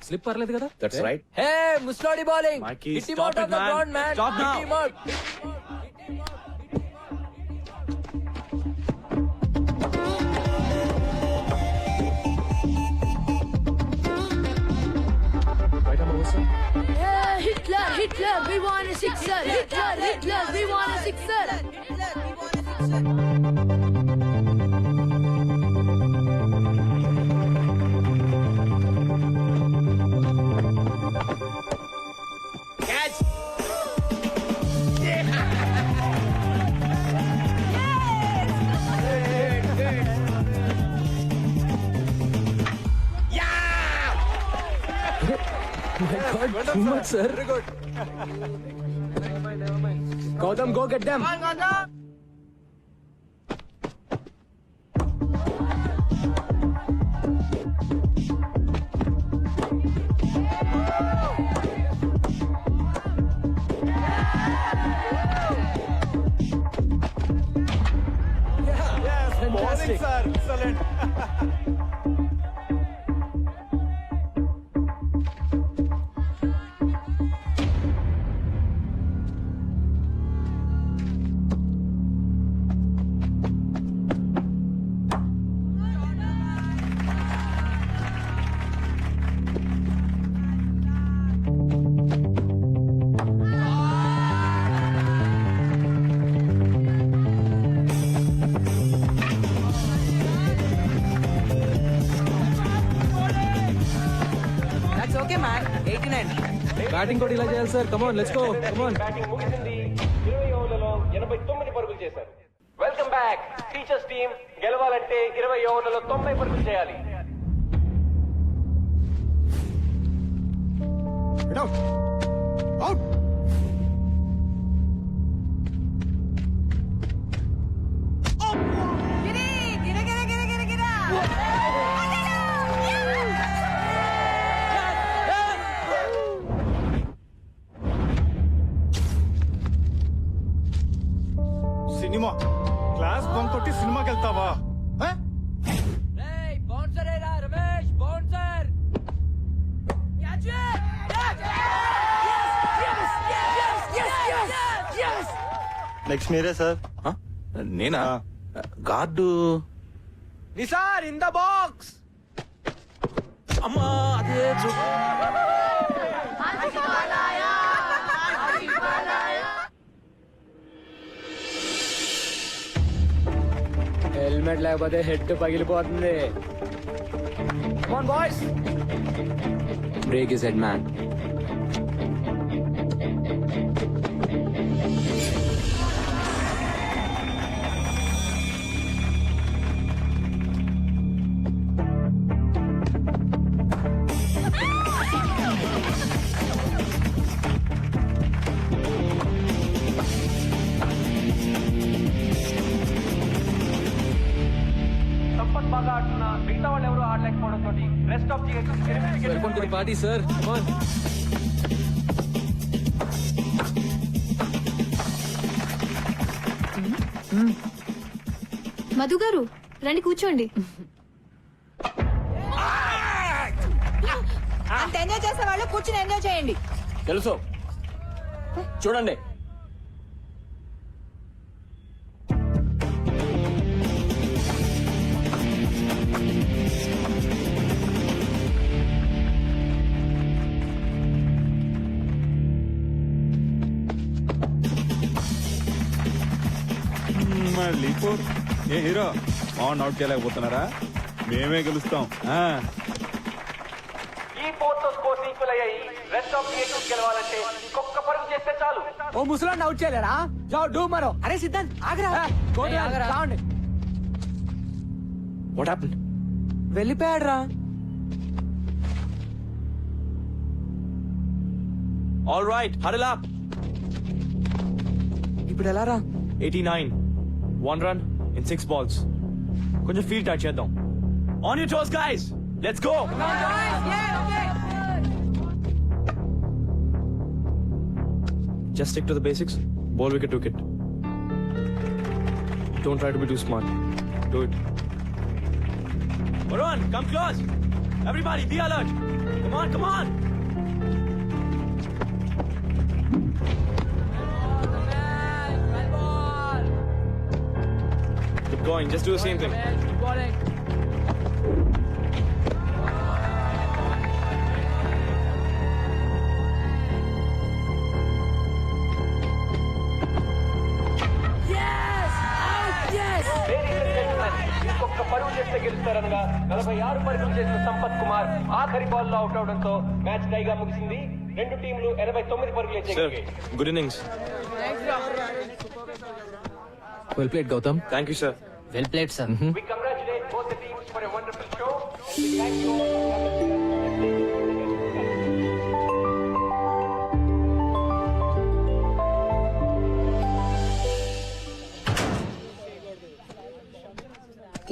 Slip పర్లేదు కదా? That's right. Hey ముస్లాడి bowling. Mikey, Hit him stop out it, of the man. ground, man. Stop Hit now. him out. Yeah, Hitler, Hitler, we want a sixer. Hitler, Hitler, we want a sixer. Too much, sir. Very good. Gautam, go get them. Yes, bowling, sir. Excellent. That's okay, man. 89. Batting కూడా ఇలా చేయాలి sir. Come on, let's go. Come on. Batting ముగిసింది. 20 ఓవర్లలో 89 పరుగులు చేశారు. Welcome back. Teachers team గెలవాలంటే 20 ఓవర్లలో 90 పరుగులు చేయాలి. సినిమా క్లాస్ బంక్ కొట్టి సినిమాకి వెళ్తావా? Hey, bouncer era, Ramesh, bouncer. Catch it! Yes! Next మీరే సార్. నేనా? Guard Nisar in the box. అమ్మా, అదే హెల్మెట్ లేకపోతే హెడ్ పగిలిపోతుంది. Come on, boys. Break his head, man. Sampath బాగా ఆడుతున్నా మిగతా వాళ్ళు ఎవరు ఆడలేకపోవడంతో rest of Welcome to the party, sir. Come on. Madhu garu రండి కూర్చోండి. అంత ఎంజాయ్ చేసే వాళ్ళు కూర్చుని ఎంజాయ్ చేయండి. తెలుసు, చూడండి. మళ్ళీ ఏ హీరో ఆన్ అవుట్ చేయలేకపోతున్నారా? మేమే గెలుస్తాం. ఈ 4తో స్కోర్స్ ఈక్వల్ అయ్యాయి. రెస్ట్ ఆఫ్ గెలవాలంటే ఇంకొక పరుగు చేస్తే చాలు. ఓ ముసలాన్ని అవుట్ చేయలేరా? జావ్ డూ మరో. అరే సిద్ధాంత్ ఆగరా. రావండి. What happened? వెళ్ళిపోయాడు రా. All right, huddle up. ఇప్పుడు ఎలా రా? 89. 1 run in 6 balls. కొంచెం ఫీల్ టచ్ చేద్దాం. On your toes, guys. Let's go. Just stick to the basics. Ball wicket to wicket. Don't try to be too smart. Do it. Varun, come close. Everybody, be alert. Come on, come on. Keep going. Just do the same thing. ఇంకొక పరువు చేస్తే గెలుస్తారనగా 46 పరుగులు చేసిన సంపత్ కుమార్ ఆఖరి ball లో out అవడంతో match టైగా ముగిసింది. రెండు టీంలు 89 పరుగులు Sir, చేశాయి. good innings. Well played, Gautam. Thank you, sir. Well played sir. We congratulate both the teams for a wonderful show. Thank you all.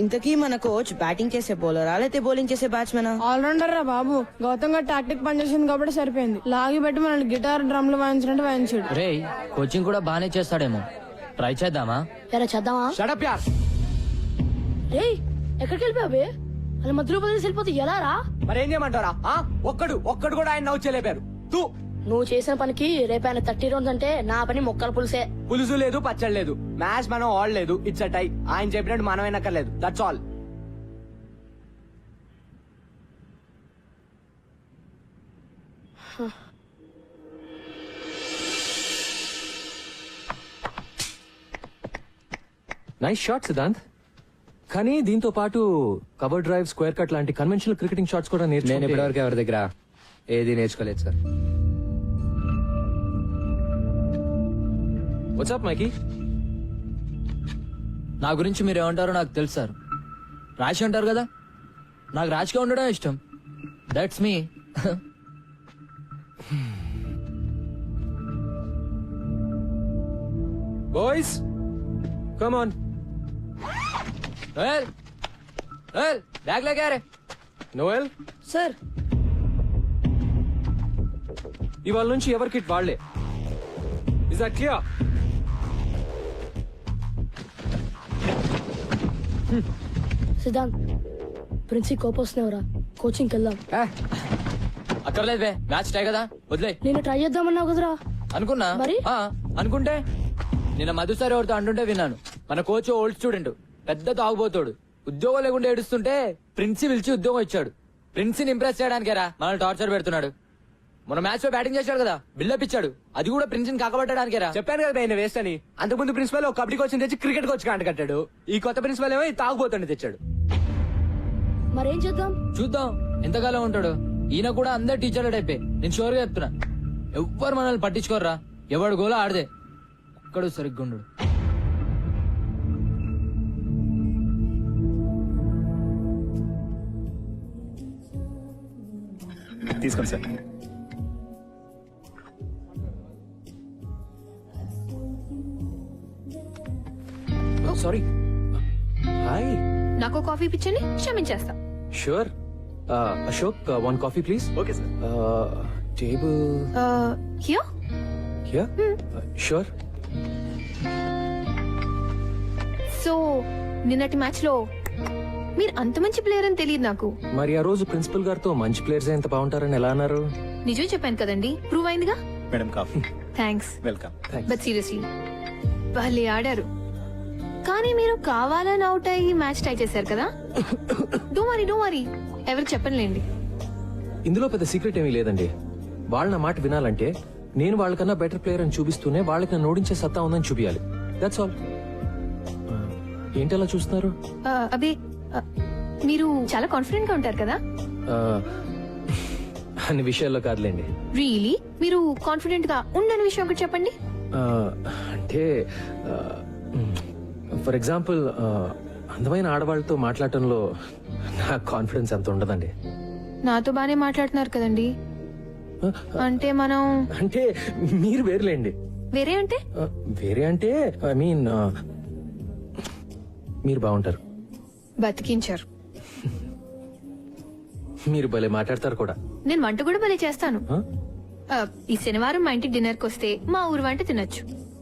ఇంతకీ మన కోచ్ బ్యాటింగ్ చేసే బౌలరా లేకపోతే బౌలింగ్ చేసే బ్యాట్స్మెనా? ఆల్రౌండర్ రా బాబు. గౌతమ్ గారు టాక్టిక్ పనిచేసింది కాబట్టి సరిపోయింది. లాగి పెట్టి మనల్ని గిటార్ డ్రమ్లు వాయించినట్టు వాయించాడు. రే కోచింగ్ కూడా బానే చేస్తాడేమో. ట్రై చేద్దామా? ఎరా చేద్దామా? Shut up, yaar. రే ఎక్కడికి వెళ్ళిపోయావే? అలా మధ్యలో వదిలేసి వెళ్ళిపోతే ఎలా రా? మరేం చేయమంటారా? ఒక్కడు కూడా ఆయన నవ్వు చేయలేపారు. తూ నువ్వు చేసిన పనికి రేపు 30 రౌండ్స్ అంటే నా పని మొక్కల పులుసే. పులుసు లేదు, పచ్చడి లేదు. మ్యాచ్ మనం ఆడలేదు. It's a tie. ఆయన చెప్పినట్టు మనం వినక్కర్లేదు. That's all. Nice shot Siddhant. కానీ దీంతో పాటు కవర్ డ్రైవ్, స్క్వేర్ కట్ లాంటి కన్వెన్షనల్ క్రికెటింగ్ షాట్స్ కూడా నేను నేర్చుకున్నాను. ఇప్పటివరకు ఎవరి దగ్గర ఏది నేర్చుకోలేదు సార్. వాట్సాప్ మైకీ? నా గురించి మీరు ఏమంటారో నాకు తెలుసు సార్. రాశి అంటారు కదా, నాకు రాశిగా ఉండడం ఇష్టం. That's me. Boys come on. Bag లేకే రే. నోయల్, సార్ ఇవాళ నుంచి ఎవరి కిట్ వాళ్లే. Is that clear? సిద్ధాంత్ ప్రిన్సీ కోపం వస్తున్నావురా. కోచింగ్కి వెళ్దాం. అక్కర్లేదు బే, మ్యాచ్ టై కదా, వదిలే. నేను ట్రై చేద్దామన్నావు కదరా. అనుకున్నా మరి? అనుకుంటే నిన్న మధుసారి ఎవరితో అంటుంటే విన్నాను. మన కోచ్ ఓల్డ్ స్టూడెంట్, పెద్ద తాగుబోతాడు. ఉద్యోగం లేకుండా ఏడుస్తుంటే ప్రిన్సీ పిలిచి ఉద్యోగం ఇచ్చాడు. ప్రిన్సీని ఇంప్రెస్ చేయడానికేరా మనల్ని టార్చర్ పెడుతున్నాడు. మన మ్యాచ్ లో బ్యాటింగ్ చేశాడు కదా, బిల్డప్ ఇచ్చాడు. అది కూడా ప్రిన్సీని కాకబట్టడానికేరా. చెప్పాను కదా ఆయన వేస్ట్ అని. అంతకుముందు ప్రిన్సిపల్ ఒక కబడ్డీ కోచ్ తెచ్చి క్రికెట్ కోచ్ కాంట కట్టాడు. ఈ కొత్త ప్రిన్సిపల్ ఏమో ఈ తాగుబోతుండే తెచ్చాడు. మరేం చేద్దాం? చూద్దాం ఎంతకాలం ఉంటాడు. ఈయన కూడా అందరు టీచర్ల టైపే. నేను షూర్ గా చెప్తున్నా. ఎవ్వరు మనల్ని పట్టించుకోర్రా. ఎవడు గోలా ఆడదే, ఒక్కడు సరిగ్గా ఉండడు. తీసుకోండి సార్. సారీ. హాయ్. నాకు కాఫీ పిచ్చని క్షమించేస్తా. Sure. Ashok, one coffee please. Okay sir. Table here. Here. Sure. So నిన్నటి మ్యాచ్ లో మీరు అంత మంచి ప్లేయర్ అని తెలియదు నాకు. మరి ఆ రోజు ప్రిన్సిపల్ గారితో మంచి ప్లేయర్స్ ఎంత బాగుంటారని ఎలా అన్నారు? నిజం చెప్పాను కదండి, ప్రూవ్ అయిందిగా. Madam coffee. Thanks. Welcome. But seriously వాళ్ళే ఆడారు. కానీ మీరు కావాలని అవుట్ అయ్యి మ్యాచ్ టై చేశారు కదా. డోంట్ వరీ ఎవరికి చెప్పనులేండి. ఇందులో పెద్ద సీక్రెట్ ఏమీ లేదండి. వాళ్ళ నా మాట వినాలంటే నేను వాళ్ళకన్నా బెటర్ ప్లేయర్ అని చూపిస్తూనే వాళ్ళకి నన్ను ఓడించే సత్తా ఉందని చూపించాలి. That's all. ఏంటి అలా చూస్తున్నారు? అబే మీరు చాలా కాన్ఫిడెంట్ గా ఉంటారు కదా. అన్ని విషయాల్లో కాదులేండి. రియలీ మీరు కాన్ఫిడెంట్ గా ఉండని విషయం ఒకటి చెప్పండి. అంటే ఫర్ ఎగ్జాంపుల్ అందమైన ఆడవాళ్ళతో మాట్లాడటంలో నా కాన్ఫిడెన్స్ అంత ఉండదండి. నాతో బానే మాట్లాడుతున్నారు కదండి. అంటే మనం అంటే మీరు వేరులేండి. వేరే అంటే వేరే అంటే ఐ మీన్ మీరు బాగుంటారు. బతికించారు. మీరు భలే మాట్లాడతారు కూడా. నేను వంట కూడా భలే చేస్తాను. ఆ? ఈ శనివారం మా ఇంటికి డిన్నర్ కి వస్తే మా ఊరు వంట తినొచ్చు.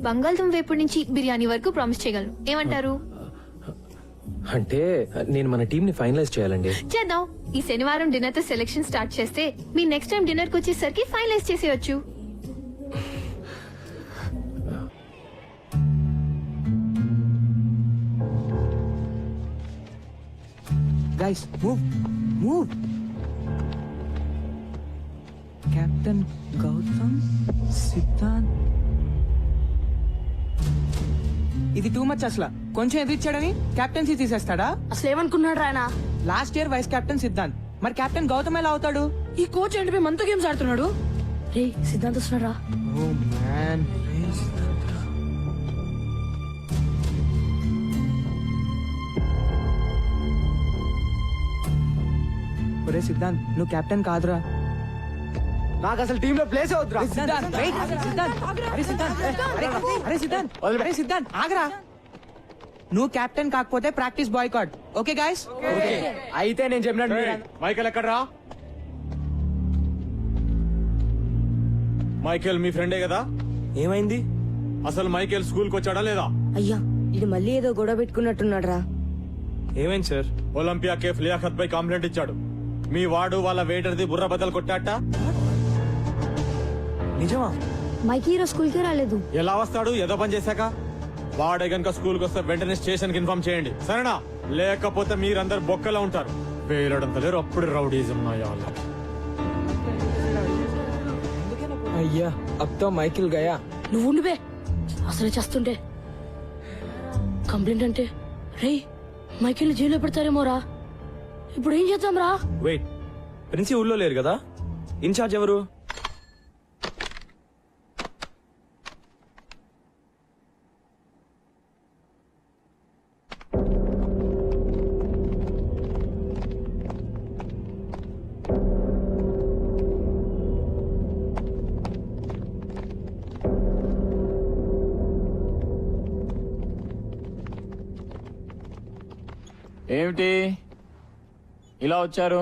బంగాళదుంప వేపుడు నుంచి బిర్యానీ వరకు ప్రామిస్ చేయగలను. ఏమంటారు? అంటే నేను మన టీం ని ఫైనలైజ్ చేయాలండి. చేద్దాం. ఈ శనివారం డిన్నర్ తో సెలెక్షన్ స్టార్ట్ చేస్తే మీ నెక్స్ట్ టైం డిన్నర్ కి వచ్చేసరికి ఫైనలైజ్ చేసేయచ్చు. Guys, move. Captain Gautam, Siddhant. ఇది టూ మచ్ అసలు. కొంచెం ఎదిరిచ్చాడని కెప్టెన్సీ తీసేస్తాడా? అసలు ఏమనుకున్నాడు రాయన? Last year vice captain Siddhant, మరి కెప్టెన్ గౌతమ్ ఎలా అవుతాడు? ఈ కోచ్ ఏంటి మనతో గేమ్స్ ఆడుతున్నాడు? రే సిద్ధాంత్ వస్తున్నాడా? Oh man. ఒరే సిద్ధాంత్, నువ్వు కెప్టెన్ కాదురా. నాకు అసలు టీమ్ లో ప్లేస్ అవుతురా. అరే సిద్ధాంత్ ఆగరా. నువ్వు కెప్టెన్ కాకపోతే ప్రాక్టీస్ బాయ్కాట్. Okay guys? అయితే నేను చెప్పినట్టు మైకేల్ ఎక్కడ్రా? మైకేల్ మీ ఫ్రెండే కదా? ఏమైంది? అసలు మైకేల్ స్కూల్ కి వచ్చాడా లేదా? అయ్యా ఇది మళ్ళీ ఏదో గొడవ పెట్టుకున్నట్టున్నాడు రా. ఏమైంది సార్? ఒలింపియా కేఫ్ లియాఖత్ పై కంప్లైంట్ ఇచ్చాడు. మీ వాడు వాళ్ళ వెయిటర్ది బుర్ర బద్దలు కొట్టాట. నిజమా? మైకి ఈరోజు స్కూల్ కి రాలేదు. ఎలా వస్తాడు? ఏదో పని చేశాక. వాడే గనుక స్కూల్ కి వస్తే వెంటనే స్టేషన్ కి ఇన్ఫార్మ్ చేయండి, సరేనా? లేకపోతే మీరందరు బొక్కలో ఉంటారు. వేలడంత లేరు అప్పుడు రౌడీజం నాయాల. అయ్యా అబ్ తో మైకిల్ గయా. నువ్వు ఉండిపే, అసలే చేస్తుంటే కంప్లైంట్ అంటే రే మైకిల్ జైల్లో పెడతారేమోరా. ఇప్పుడు ఏం చేద్దాం రా? వెయిట్, ప్రిన్సి ఊళ్ళో లేరు కదా? ఇన్ఛార్జ్ ఎవరు? ఏమిటి ఇలా వచ్చారు?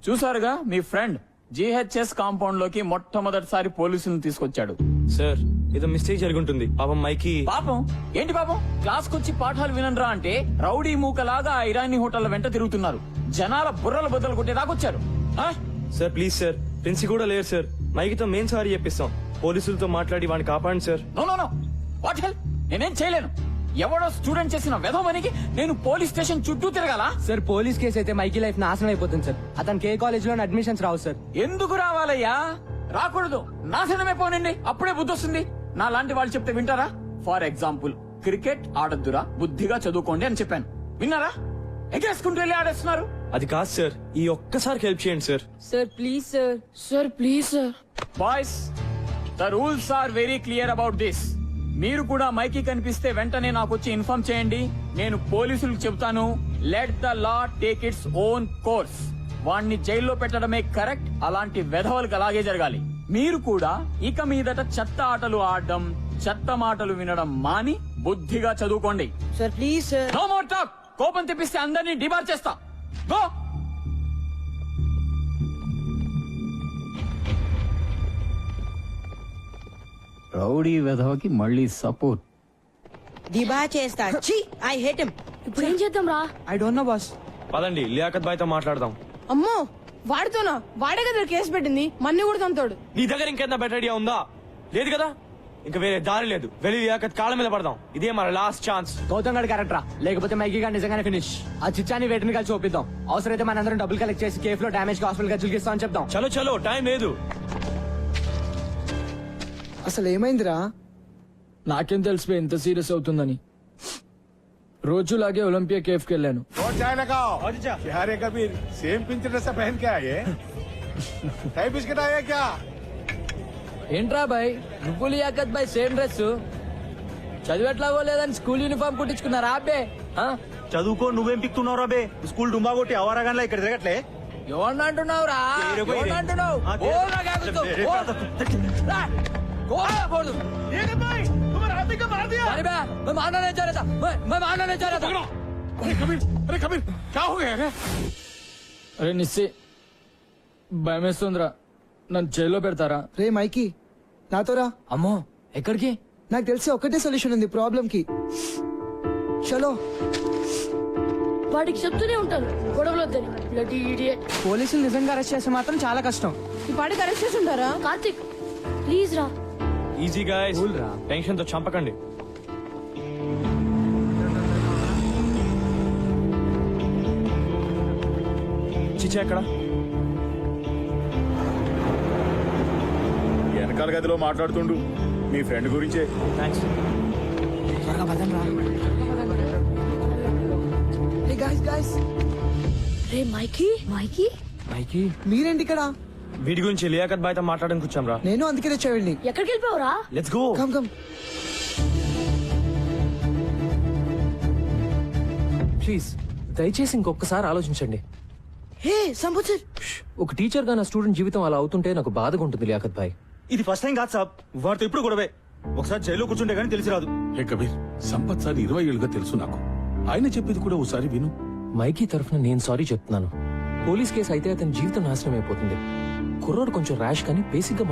చూసారుగా మీ ఫ్రెండ్ జిహెచ్ఎస్ కాంపౌండ్ లోకి మొట్టమొదటిసారి పోలీసులను తీసుకొచ్చాడు. సార్ ఏదో మిస్టేక్ జరుగుంటుంది. పాపం మైకి. పాపం ఏంటి పాపం? క్లాస్ కొచ్చి పాఠాలు వినరా అంటే రౌడీ మూకలాగా ఆ ఇరానీ హోటల్ వెంట తిరుగుతున్నారు. జనాల బుర్రలు బద్దలు కొట్టేదాకొచ్చారు. సార్ ప్లీజ్ సార్, ప్రిన్సి కూడా లేరు సార్. మైకితో మేం సారీ చెప్పిస్తాం. పోలీసులతో మాట్లాడి వాడిని కాపాడండి sir. No no no, what hell? నేనేం చేయలేను. ఎవడో స్టూడెంట్ చేసిన వెధవనికి నేను పోలీస్ స్టేషన్ చుట్టూ తిరగాల? సార్ పోలీస్ కేసు అయితే మైకి లైఫ్ నాశనం అయిపోతుంది సార్. అతనికి ఏ కాలేజ్ లో అడ్మిషన్స్ రావు సార్. ఎందుకు రావాలయ్యా? రాకూడదు. నాశనమే పోనండి, అప్పుడే బుద్ధి వస్తుంది. నా లాంటి వాళ్ళు చెప్తే వింటారా? ఫర్ ఎగ్జాంపుల్, క్రికెట్ ఆడొద్దురా, బుద్ధిగా చదువుకోండి అని చెప్పాను. విన్నారా? ఎగేసుకుంటూ వెళ్ళి ఆడేస్తున్నారు. అది కాదు సార్, ఈ ఒక్కసారి హెల్ప్ చేయండి sir. Sir please sir. Sir please sir. Boys, the rules are very clear about this. మీరు కూడా మైకి కనిపిస్తే వెంటనే నాకు వచ్చి ఇన్ఫార్మ్ చేయండి. నేను పోలీసులకు చెబుతాను. Let the law take its own course. వాణ్ణి జైల్లో పెట్టడమే కరెక్ట్. అలాంటి వెధవలకు అలాగే జరగాలి. మీరు కూడా ఇక మీదట చెత్త ఆటలు ఆడడం, చెత్త మాటలు వినడం మాని బుద్ధిగా చదువుకోండి. Sir please sir. No more talk. కోపం తెప్పిస్తే అందరినీ డిబార్ చేస్తా. గో. రౌడీ వెధవకి మళ్ళీ సపోర్ట్. దిబా చేస్తా. ఛీ, ఐ హేట్ హిమ్. ఇప్పుడు ఏం చేద్దాం రా? I don't know boss. పదండి లియాఖత్ బాయ్ తో మాట్లాడదాం. అమ్మో వాడితోనా? వాడే కదా కేసు పెట్టింది, మన్ని కూడా తంతాడు. నీ దగ్గర ఇంకేంత బెటర్ ఐడియా ఉందా? లేదు కదా? ఇంకా వేరే దారి లేదు. వెళ్ళి లియాఖత్ కాళ్ళ మీద పడదాం. ఇదే మన లాస్ట్ ఛాన్స్. గౌతమ్ గడ్ క్యారెక్టరా, లేకపోతే మైకి గారు నిజంగానే ఫినిష్. ఆ చిచ్చాని వేటిని కలిసి ఒప్పిద్దాం. అవసరమైతే మనందరం డబ్బులు కలెక్ట్ చేసి కేఫ్ లో డామేజ్ హాస్పిటల్ ఖర్చులు ఇస్తామని చెప్దాం. చలో చలో, టైం లేదు. అసలు ఏమైందిరా? నాకేం తెలిసిపోయి ఎంత సీరియస్ అవుతుందని. రోజులాగే ఒలింపియా కేఫ్ కి వెళ్ళాను. और चाय लगाओ। क्या रे कबीर, सेम पिंच ड्रेस पहन के आए? टाई बिस्किट आया क्या? ఏంట్రా బాయ్, నువ్వు లియాఖత్ బాయ్ సేమ్ డ్రెస్? చదివేట్లాగో లేదని స్కూల్ యూనిఫామ్ కుట్టించుకున్నారా అబ్బే? చదువుకో, నువ్వేం పిక్తున్నావు బే? స్కూల్ డుంబా కొట్టి అవరాగానే ఇక్కడ తిరగట్లే. ఎవరిని అంటున్నావురా? ఎవరిని అంటున్నావు? బోల్ నా కాకుతో, బోల్. రా, కోపం పోదు. ये भाई तुम्हारा हाथी का मार दिया। अरे मैं मारना नहीं चाह रहा था, मैं मारना नहीं चाह रहा था। अरे कबीर क्या हो गया रे అరే నిస్సి భయమేస్తుందిరా నన్ను జైల్లో పెడతారా? రే మైకి నాతో రా. అమ్మో ఎక్కడికి? నాకు తెలిసి ఒకటే సొల్యూషన్ ఉంది ప్రాబ్లం కి. చలో. వాడికి చెప్తూనే ఉంటాను గొడవలు వద్దని. పోలీసులు నిజంగా అరెస్ట్ చేస్తే మాత్రం చాలా కష్టం. ఈ పాటికి అరెస్ట్ చేసి ఉంటారా? కార్తిక్ ప్లీజ్ రా. ఈజీ గాయస్, Cool రా. టెన్షన్ తో చంపకండి. చిచ్చా ఎక్కడ? వెనకాల గదిలో మాట్లాడుతుండు మీ ఫ్రెండ్ గురించే. థ్యాంక్స్. త్వరగా పదండి రా. Hey guys, guys. రే మైకీ మైకీ మైకి మీరేంటి ఇక్కడ? వీడి గురించి లియాకత్ బాయ్తో మాట్లాడడానికి వచ్చాం రా. నేను అందుకే తెచ్చావండి. ఎక్కడికి వెళ్ళిపోవరా? Let's go. Come come. Please దయచేసి ఇంకొకసారి ఆలోచించండి. హే సంబుచర్. ఒక టీచర్ గా నా స్టూడెంట్ జీవితం అలా అవుతుంటే నాకు బాధగా ఉంటుంది లియాకత్ భాయ్. ఇది ఫస్ట్ టైం కాదు సాబ్, వాడితో ఇప్పుడు గొడవే. ఒకసారి జైల్లో కూర్చుంటే గానీ తెలిసి రాదు. హే కబీర్ సంపత్ సార్ 20 ఏళ్ళుగా తెలుసు నాకు. ఆయన చెప్పేది కూడా ఒకసారి విను. మైకీ తరఫున నేను సారీ చెప్తున్నాను. పోలీస్ కేసు అయితే అతని జీవితం నాశనం అయిపోతుంది. కుర్రోడు కొంచెం ర్యాష్ కానీ బేసిక్ గా